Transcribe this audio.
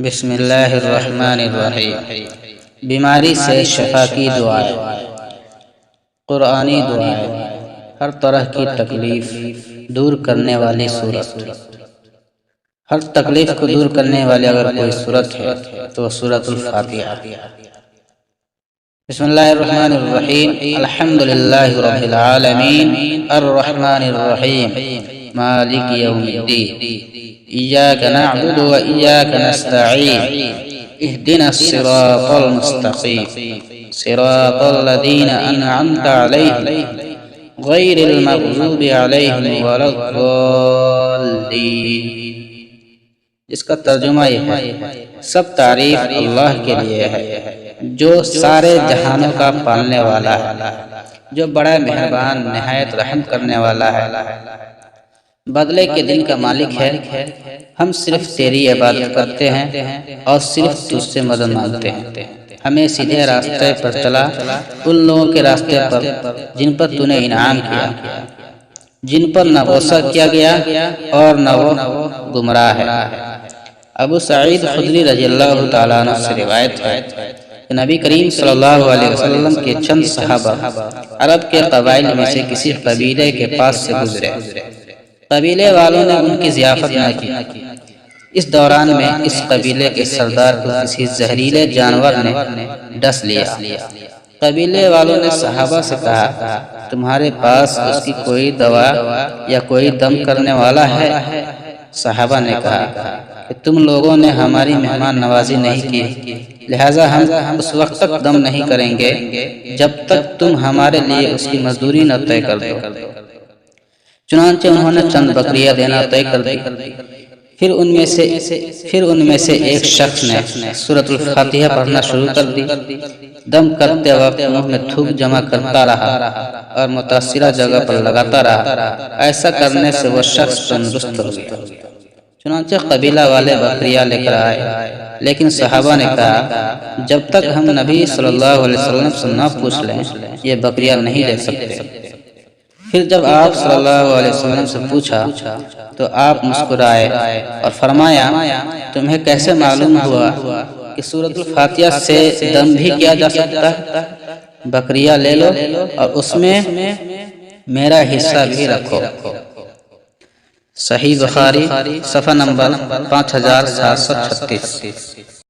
بسم اللہ الرحمن الرحیم۔ بیماری سے شفا کی دعائیں، قرآنی دعائیں، ہر طرح کی تکلیف دور کرنے والی صورت۔ ہر تکلیف کو دور کرنے والی اگر کوئی صورت ہے تو سورۃ الفاتحہ۔ بسم اللہ الرحمن الرحیم۔ الحمدللہ رب العالمین الرحمن الرحیم مالک یوم الدین، إياك نعبد وإياك نستعين، اهدنا الصراط المستقيم، صراط الذين أنعمت عليهم غير المغضوب عليهم ولا الضالين۔ جس کا ترجمہ یہ ہے، سب تعریف اللہ کے لیے ہے جو سارے جہانوں کا پالنے والا ہے، جو بڑا مہربان نہایت رحم کرنے والا ہے، بدلے کے دن کا مالک ہے۔ ہم صرف تیری عبادت کرتے ہیں اور صرف تجھ سے مدد مانگتے ہیں۔ ہمیں سیدھے راستے پر چلا، ان لوگوں کے راستے پر جن پر تو نے انعام کیا، جن پر نہ غصہ کیا گیا اور نہ وہ گمراہ ہے۔ ابو سعید خدری رضی اللہ تعالیٰ عنہ سے روایت ہے کہ نبی کریم صلی اللہ علیہ وسلم کے چند صحابہ عرب کے قبائل میں سے کسی قبیلے کے پاس سے گزرے۔ قبیلے والوں نے ان کی ضیافت نہ کی۔ اس دوران میں اس قبیلے کے سردار کو کسی زہریلے جانور نے ڈس لیا۔ قبیلے والوں نے صحابہ سے کہا، تمہارے پاس اس کی کوئی دوا یا کوئی دم کرنے والا ہے؟ صحابہ نے کہا کہ تم لوگوں نے ہماری مہمان نوازی نہیں کی، لہٰذا ہم اس وقت تک دم نہیں کریں گے جب تک تم ہمارے لیے اس کی مزدوری نہ طے کر دو۔ چنانچہ انہوں نے چند بکریاں دینا طے کر دی۔ پھر ان میں سے ایک شخص نے سورۃ الفاتحہ پڑھنا شروع کر دی۔ دم کرتے وقت منہ میں تھوک جمع کرتا رہا اور متاثرہ جگہ پر لگاتا رہا۔ ایسا کرنے سے وہ شخص تندرست ہو گیا۔ چنانچہ قبیلہ والے بکریاں لے کر آئے، لیکن صحابہ نے کہا، جب تک ہم نبی صلی اللہ علیہ وسلم سے نہ پوچھ لیں یہ بکریاں نہیں لے سکتے۔ پھر جب آپ صلی اللہ علیہ وسلم سے پوچھا تو آپ مسکرائے اور فرمایا، تمہیں کیسے معلوم ہوا کہ سورۃ الفاتحہ سے دم بھی کیا جا سکتا ہے؟ بکریاں لے لو اور اس میں میرا حصہ بھی رکھو۔ صحیح بخاری صفحہ نمبر 5736۔